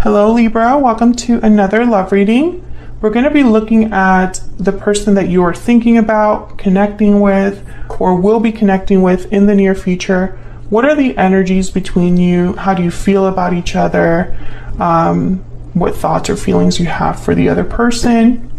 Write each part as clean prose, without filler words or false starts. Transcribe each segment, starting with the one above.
Hello Libra, welcome to another love reading. We're going to be looking at the person that you are thinking about, connecting with, or will be connecting with in the near future. What are the energies between you? How do you feel about each other? What thoughts or feelings you have for the other person?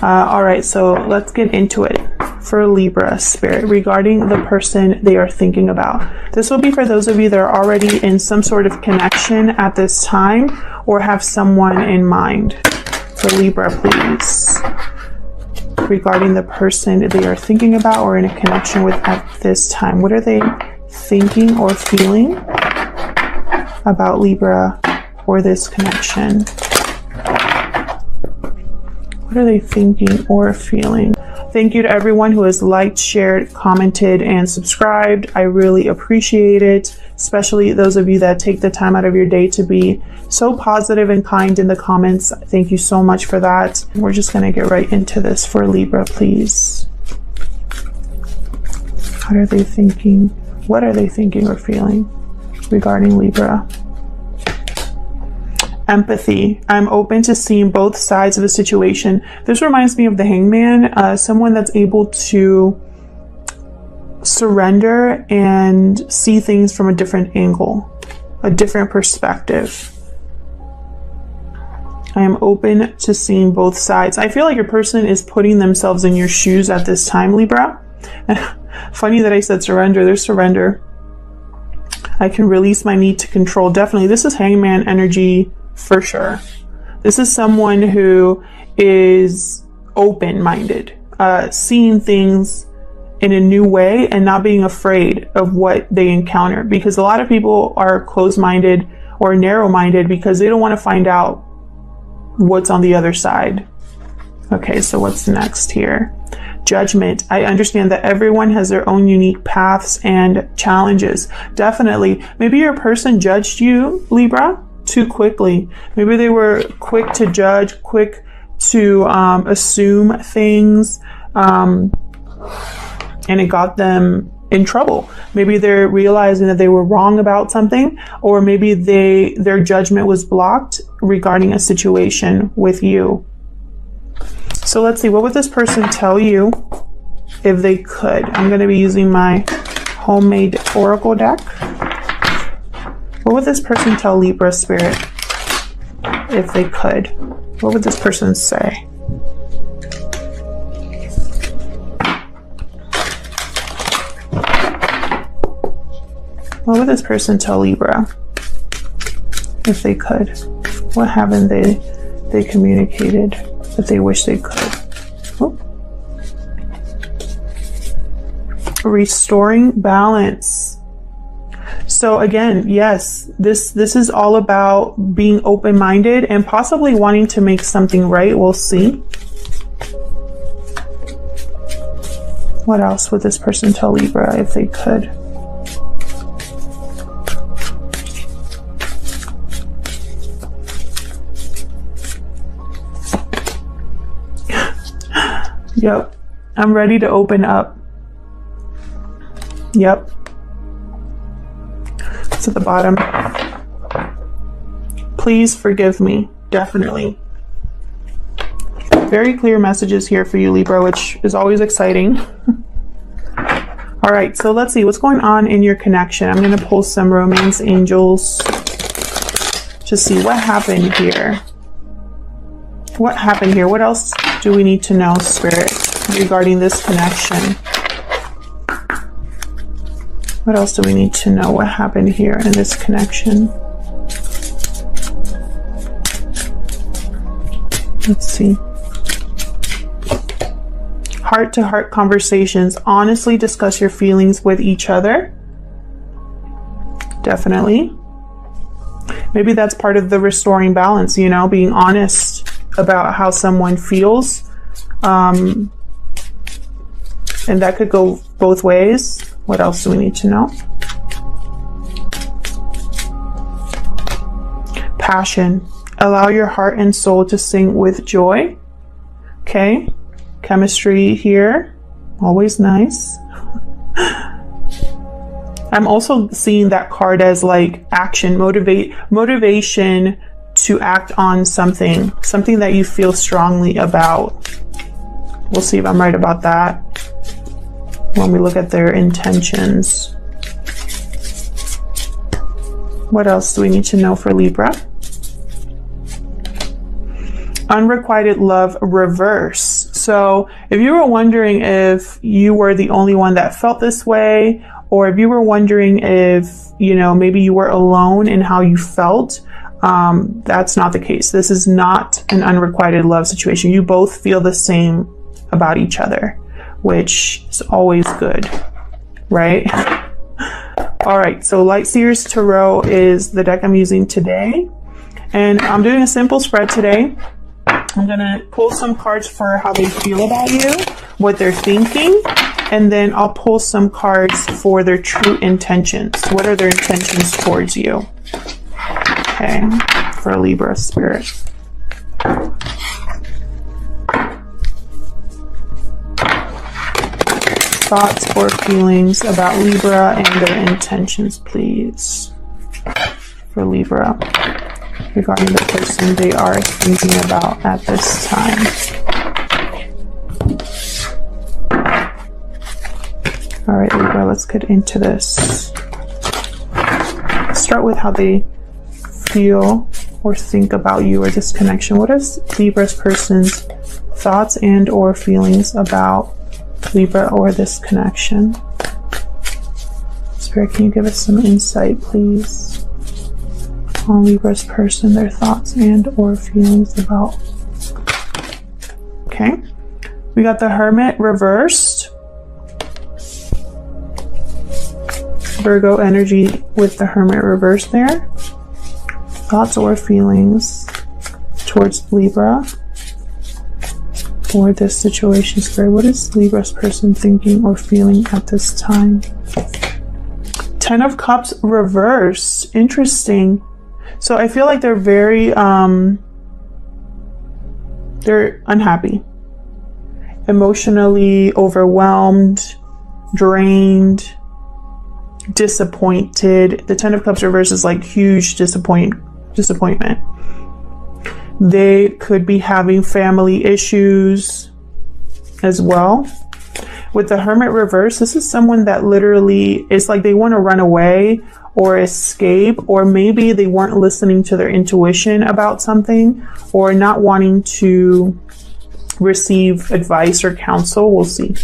All right, so let's get into it. For Libra spirit, regarding the person they are thinking about. This will be for those of you that are already in some sort of connection at this time or have someone in mind. For Libra, please. Regarding the person they are thinking about or in a connection with at this time. What are they thinking or feeling about Libra or this connection? What are they thinking or feeling? Thank you to everyone who has liked, shared, commented, and subscribed. I really appreciate it, especially those of you that take the time out of your day to be so positive and kind in the comments. Thank you so much for that. We're just going to get right into this for Libra, please. What are they thinking? What are they thinking or feeling regarding Libra? Empathy. I'm open to seeing both sides of a situation. This reminds me of the Hangman, someone that's able to surrender and see things from a different angle, a different perspective. I am open to seeing both sides. I feel like your person is putting themselves in your shoes at this time, Libra. Funny that I said surrender. There's surrender. I can release my need to control. Definitely. This is Hangman energy. For sure. This is someone who is open-minded, seeing things in a new way and not being afraid of what they encounter. Because a lot of people are closed-minded or narrow-minded because they don't want to find out what's on the other side. Okay, so what's next here? Judgment. I understand that everyone has their own unique paths and challenges. Definitely. Maybe your person judged you, Libra, too quickly. Maybe they were quick to judge, quick to assume things, and it got them in trouble. Maybe they're realizing that they were wrong about something, or maybe their judgment was blocked regarding a situation with you. So let's see, what would this person tell you if they could? I'm going to be using my homemade oracle deck. What would this person tell Libra spirit if they could? What would this person say? What would this person tell Libra if they could? What haven't they communicated that they wish they could? Oh. Restoring balance. So again, yes, this is all about being open-minded and possibly wanting to make something right. We'll see. What else would this person tell Libra if they could? Yep, I'm ready to open up. Yep. At the bottom. Please forgive me. Definitely. Very clear messages here for you, Libra, which is always exciting. All right, so let's see what's going on in your connection. I'm going to pull some romance angels to see what happened here. What happened here? What else do we need to know, Spirit, regarding this connection? What else do we need to know? What happened here in this connection? Let's see. Heart-to-heart conversations. Honestly discuss your feelings with each other. Definitely. Maybe that's part of the restoring balance, you know, being honest about how someone feels. And that could go both ways. What else do we need to know? Passion. Allow your heart and soul to sing with joy. Okay. Chemistry here. Always nice. I'm also seeing that card as like action, motivation to act on something that you feel strongly about. We'll see if I'm right about that when we look at their intentions. What else do we need to know for Libra? Unrequited love reverse. So if you were wondering if you were the only one that felt this way, or if you were wondering if, you know, maybe you were alone in how you felt, that's not the case. This is not an unrequited love situation. You both feel the same about each other, which is always good, right? All right, so Light Seers Tarot is the deck I'm using today, and I'm doing a simple spread today. I'm gonna pull some cards for how they feel about you, what they're thinking, and then I'll pull some cards for their true intentions. What are their intentions towards you? Okay, for Libra spirit. Thoughts or feelings about Libra and their intentions, please, for Libra, regarding the person they are thinking about at this time. All right, Libra, let's get into this. Start with how they feel or think about you or this connection. What is Libra's person's thoughts and or feelings about Libra or this connection? Spirit, can you give us some insight, please, on Libra's person, their thoughts and or feelings about? Okay, we got the Hermit reversed. Virgo energy with the Hermit reversed there. Thoughts or feelings towards Libra or this situation, Spirit. What is Libra's person thinking or feeling at this time? Ten of Cups reversed. Interesting. So I feel like they're very, they're unhappy, emotionally overwhelmed, drained, disappointed. The Ten of Cups reverse is like huge disappointment. They could be having family issues as well. With the Hermit reverse, this is someone that literally, it's like they want to run away or escape, or maybe they weren't listening to their intuition about something, or not wanting to receive advice or counsel. We'll see.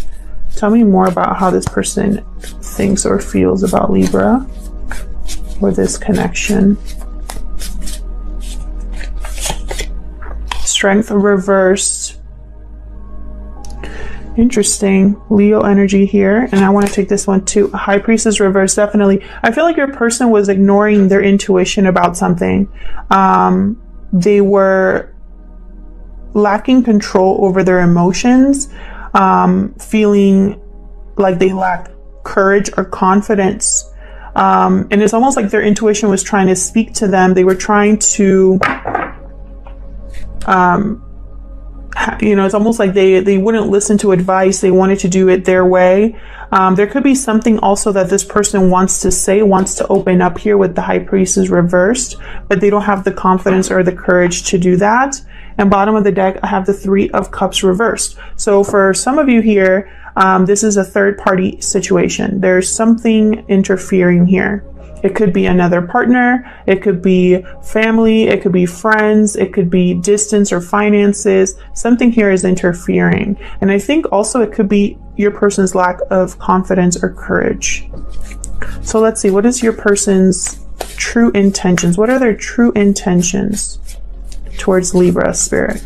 Tell me more about how this person thinks or feels about Libra or this connection. Strength reversed. Interesting. Leo energy here. And I want to take this one too. High Priestess reversed. Definitely. I feel like your person was ignoring their intuition about something. They were lacking control over their emotions, feeling like they lacked courage or confidence. And it's almost like their intuition was trying to speak to them. They were trying to you know, it's almost like they wouldn't listen to advice. They wanted to do it their way. There could be something also that this person wants to say, wants to open up here with the High Priestess reversed, but they don't have the confidence or the courage to do that. And bottom of the deck, I have the Three of Cups reversed. So for some of you here, this is a third party situation. There's something interfering here. It could be another partner, it could be family, it could be friends, it could be distance or finances. Something here is interfering. And I think also it could be your person's lack of confidence or courage. So let's see, what is your person's true intentions? What are their true intentions towards Libra, Spirit?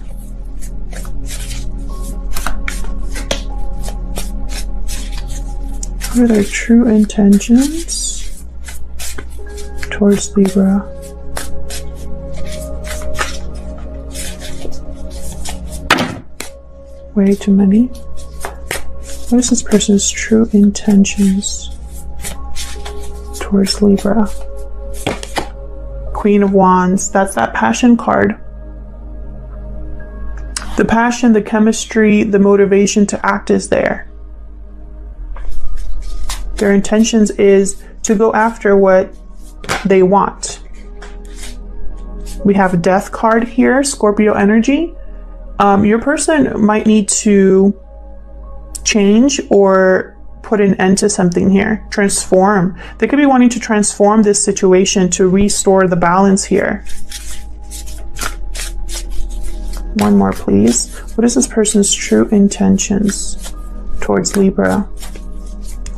What are their true intentions towards Libra? Way too many. What is this person's true intentions towards Libra? Queen of Wands. That's that passion card. The passion, the chemistry, the motivation to act is there. Their intentions is to go after what they want. We have a death card here, Scorpio energy. Your person might need to change or put an end to something here, transform. They could be wanting to transform this situation to restore the balance here. One more, please. What is this person's true intentions towards Libra?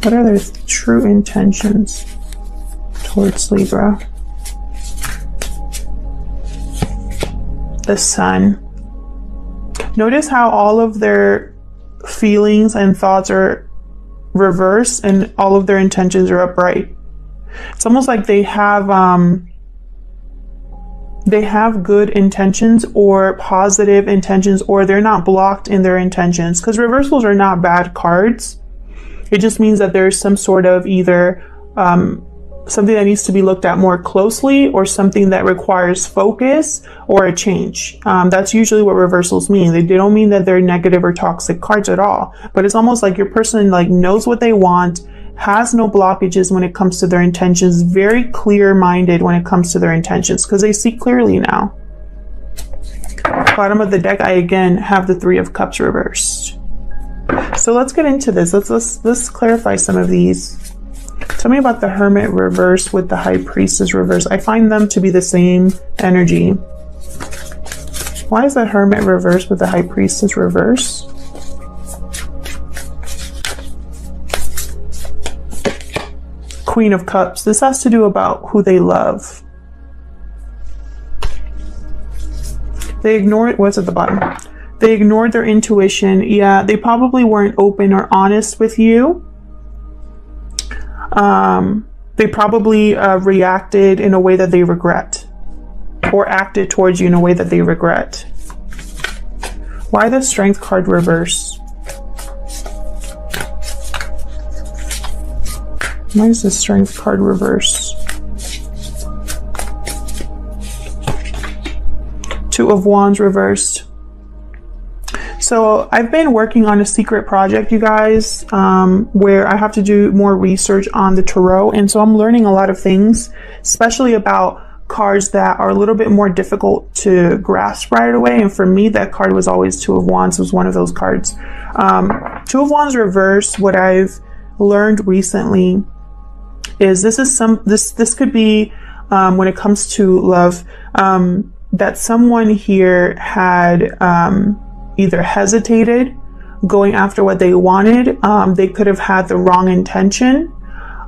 What are their true intentions towards Libra? The Sun. Notice how all of their feelings and thoughts are reversed and all of their intentions are upright. It's almost like they have good intentions or positive intentions, or they're not blocked in their intentions, because reversals are not bad cards. It just means that there's some sort of either something that needs to be looked at more closely, or something that requires focus or a change. That's usually what reversals mean. They don't mean that they're negative or toxic cards at all, but it's almost like your person like knows what they want, has no blockages when it comes to their intentions, very clear-minded when it comes to their intentions, because they see clearly now. Bottom of the deck, I again have the Three of Cups reversed. So let's get into this. Let's clarify some of these. Tell me about the Hermit reverse with the High Priestess reverse. I find them to be the same energy. Why is the Hermit reverse with the High Priestess reverse? Queen of Cups. This has to do about who they love. They ignored, what's at the bottom? They ignored their intuition. Yeah, they probably weren't open or honest with you. They probably reacted in a way that they regret, or acted towards you in a way that they regret. Why the Strength card reverse? Why is the Strength card reverse? Two of Wands reversed. So I've been working on a secret project, you guys, where I have to do more research on the tarot. And so I'm learning a lot of things, especially about cards that are a little bit more difficult to grasp right away. And for me, that card was always Two of Wands, was one of those cards. Two of Wands reversed. What I've learned recently is this could be, when it comes to love, that someone here had, either hesitated going after what they wanted. They could have had the wrong intention.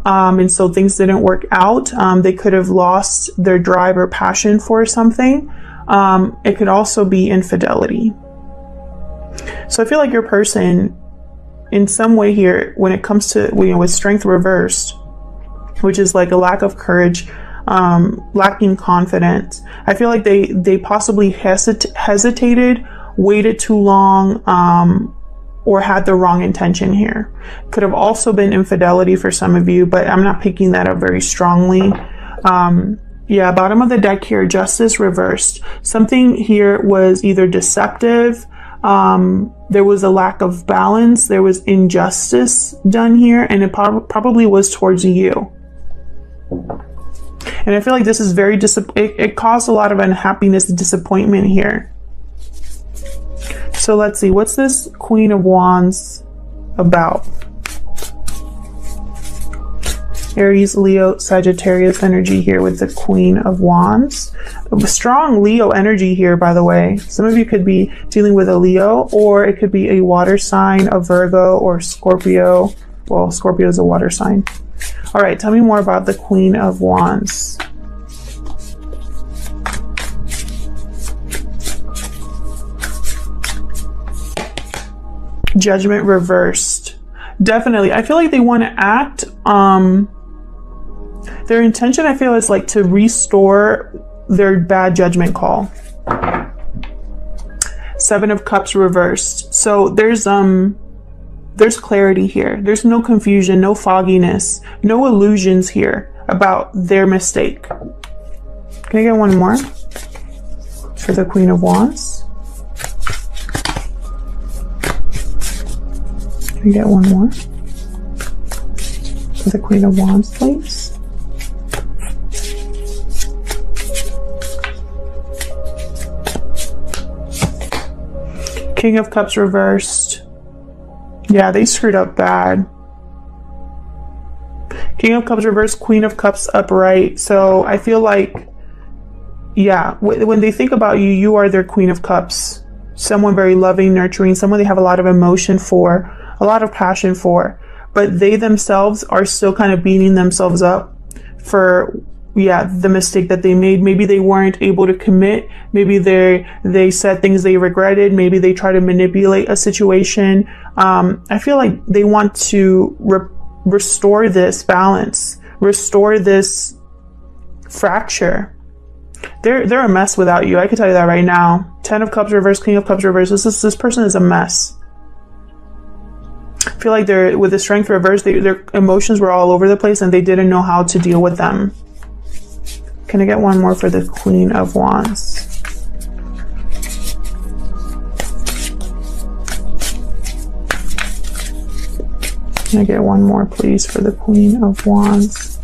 And so things didn't work out. They could have lost their drive or passion for something. It could also be infidelity. So I feel like your person in some way here, when it comes to, with Strength reversed, which is like a lack of courage, lacking confidence, I feel like they possibly hesitated, waited too long, or had the wrong intention here. Could have also been infidelity for some of you, but I'm not picking that up very strongly. Yeah, bottom of the deck here, Justice reversed. Something here was either deceptive, there was a lack of balance, there was injustice done here, and it probably was towards you. And I feel like this is very it caused a lot of unhappiness and disappointment here. So let's see, what's this Queen of Wands about? Aries, Leo, Sagittarius energy here with the Queen of Wands. Strong Leo energy here, by the way. Some of you could be dealing with a Leo, or it could be a water sign, a Virgo, or Scorpio. Well, Scorpio is a water sign. All right, tell me more about the Queen of Wands. Judgment reversed. Definitely. I feel like they want to act. Their intention, I feel, is like to restore their bad judgment call. Seven of Cups reversed. So there's clarity here. There's no confusion, no fogginess, no illusions here about their mistake. Can I get one more for the Queen of Wands? Can I get one more for the Queen of Wands, please? King of Cups reversed. Yeah, they screwed up bad. King of Cups reversed, Queen of Cups upright. So I feel like, yeah, when they think about you, you are their Queen of Cups. Someone very loving, nurturing, someone they have a lot of emotion for, a lot of passion for. But they themselves are still kind of beating themselves up for, yeah, the mistake that they made. Maybe they weren't able to commit. Maybe they said things they regretted. Maybe they tried to manipulate a situation. I feel like they want to restore this balance, restore this fracture. They're a mess without you. I can tell you that right now. 10 of Cups reversed, King of Cups reversed. This person is a mess. I feel like with the Strength reversed, their emotions were all over the place and they didn't know how to deal with them. Can I get one more for the Queen of Wands? Can I get one more, please, for the Queen of Wands?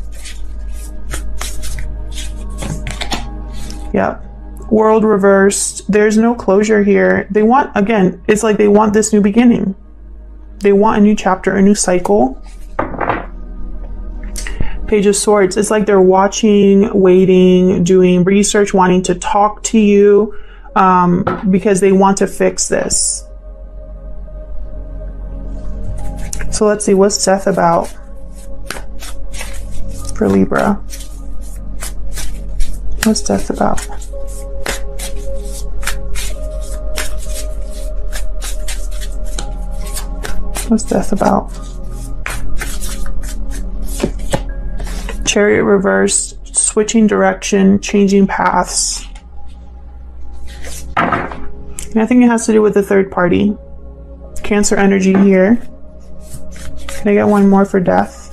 Yep. World reversed. There's no closure here. They want, again, it's like they want this new beginning. They want a new chapter, a new cycle. Page of Swords. It's like they're watching, waiting, doing research, wanting to talk to you because they want to fix this. So let's see, what's Death about for Libra? What's Death about? What's Death about? Chariot reversed, switching direction, changing paths. And I think it has to do with the third party. Cancer energy here. Can I get one more for Death?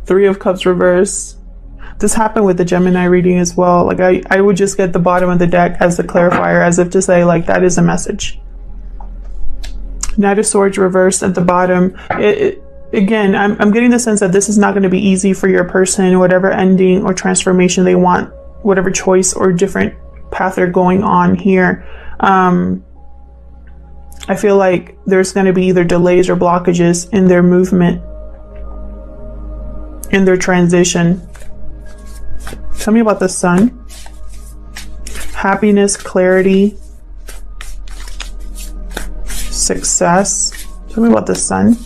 Three of Cups reversed. This happened with the Gemini reading as well. Like I would just get the bottom of the deck as the clarifier, as if to say, like, that is a message. Knight of Swords reversed at the bottom. Again, I'm getting the sense that this is not going to be easy for your person, whatever ending or transformation they want, whatever choice or different path they're going on here. I feel like there's going to be either delays or blockages in their movement, in their transition. Tell me about the Sun. Happiness, clarity, success. Tell me about the Sun.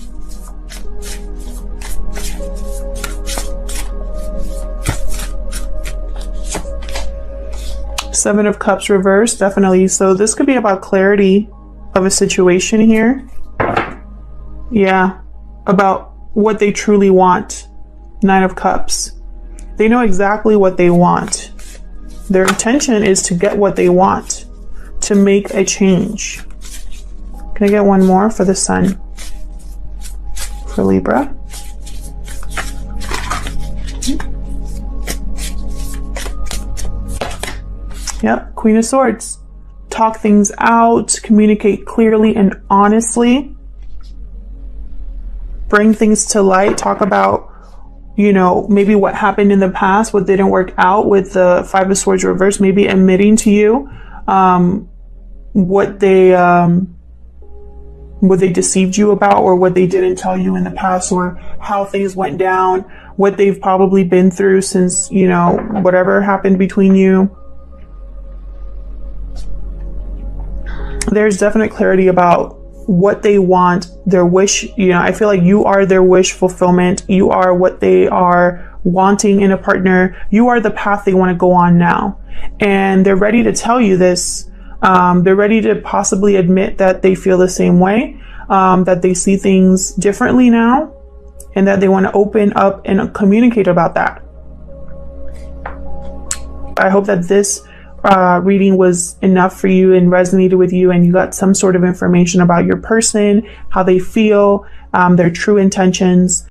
Seven of Cups reversed, definitely. So this could be about clarity of a situation here. Yeah, about what they truly want. Nine of Cups. They know exactly what they want. Their intention is to get what they want, to make a change. Can I get one more for the Sun? For Libra. Yep, Queen of Swords. Talk things out, communicate clearly and honestly. Bring things to light, talk about, you know, maybe what happened in the past, what didn't work out with the Five of Swords reversed, maybe admitting to you what they deceived you about, or what they didn't tell you in the past, or how things went down, what they've probably been through since, you know, whatever happened between you. There's definite clarity about what they want, their wish. You know, I feel like you are their wish fulfillment. You are what they are wanting in a partner. You are the path they want to go on now. And they're ready to tell you this. They're ready to possibly admit that they feel the same way, that they see things differently now, and that they want to open up and communicate about that. I hope that this reading was enough for you and resonated with you, and you got some sort of information about your person, how they feel, their true intentions.